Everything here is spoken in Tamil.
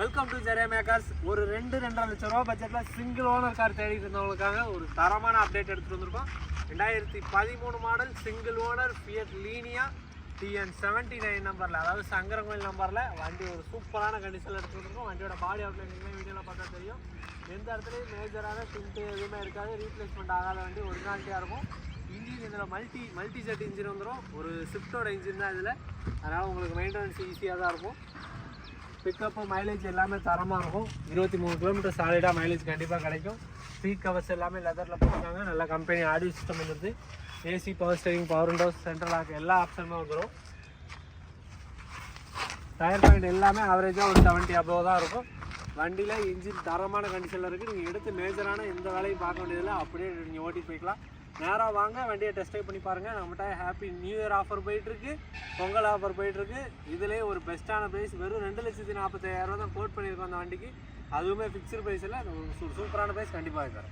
Welcome to ஜெரே makers. ஒரு 2-2.5 லட்சம் ரூபா பட்ஜெட்டில் சிங்கிள் ஓனர் கார் தேடிட்டு இருந்தவங்களுக்காக ஒரு தரமான அப்டேட் எடுத்துகிட்டு வந்திருக்கோம். 2013 model single owner Fiat Linea TN79 நம்பரில், அதாவது சங்கரங்கோயில் நம்பரில் வண்டி ஒரு சூப்பரான கண்டிஷனில் எடுத்துகிட்டு வந்திருக்கோம். வண்டியோட பாடி அவுட்லைனிங்லாம் வீடியோவில் பார்த்தா தெரியும். எந்த இடத்துலையும் மேஜரான டிண்ட்டு எதுவுமே இருக்காது. ரீப்ளேஸ்மெண்ட் ஆகாத வண்டி ஒரிஜினாலிட்டியாக இருக்கும். இன்ஜின் இதில் மல்டி செட் இன்ஜின் வந்துடும். ஒரு ஸ்விஃப்டோட இன்ஜின் தான் இதில். அதனால் உங்களுக்கு மெயின்டெனன்ஸ் ஈஸியாக தான் இருக்கும். பிக்கப்பு மைலேஜ் எல்லாமே தரமாக இருக்கும். 23 கிலோமீட்டர் சாலிடாக மைலேஜ் கண்டிப்பாக கிடைக்கும். சீட் கவர்ஸ் எல்லாமே லெதரில் போட்டுருக்காங்க. நல்ல கம்பெனி ஆடியோ சிஸ்டம் வந்துடுது. AC, power steering, power windows, central lock எல்லா ஆப்ஷனுமே வந்துடும். டயர் பாயிண்ட் எல்லாமே ஆவரேஜாக ஒரு 70 அபோவ் தான் இருக்கும். வண்டியில் இன்ஜின் தரமான கண்டிஷனில் இருக்குது. நீங்கள் எடுத்து மேஜரான எந்த வேலையும் பார்க்க வேண்டியதில்லை. அப்படியே நீங்கள் ஓட்டி போய்க்கலாம். நேராக வாங்க, வண்டியை டெஸ்ட் ட்ரைவ் பண்ணி பாருங்கள். நம்மகிட்ட ஹாப்பி நியூ இயர் ஆஃபர் போயிட்டுருக்கு, பொங்கல் ஆஃபர் போயிட்டுருக்கு. இதிலே ஒரு பெஸ்ட்டான ப்ரைஸ் வெறும் 2,45,000 தான் கோட் பண்ணியிருக்கோம் அந்த வண்டிக்கு. அதுவுமே ஃபிக்ஸ்டு ப்ரைஸ் இல்லை. சூப்பரான ப்ரைஸ் கண்டிப்பாக தரேன்.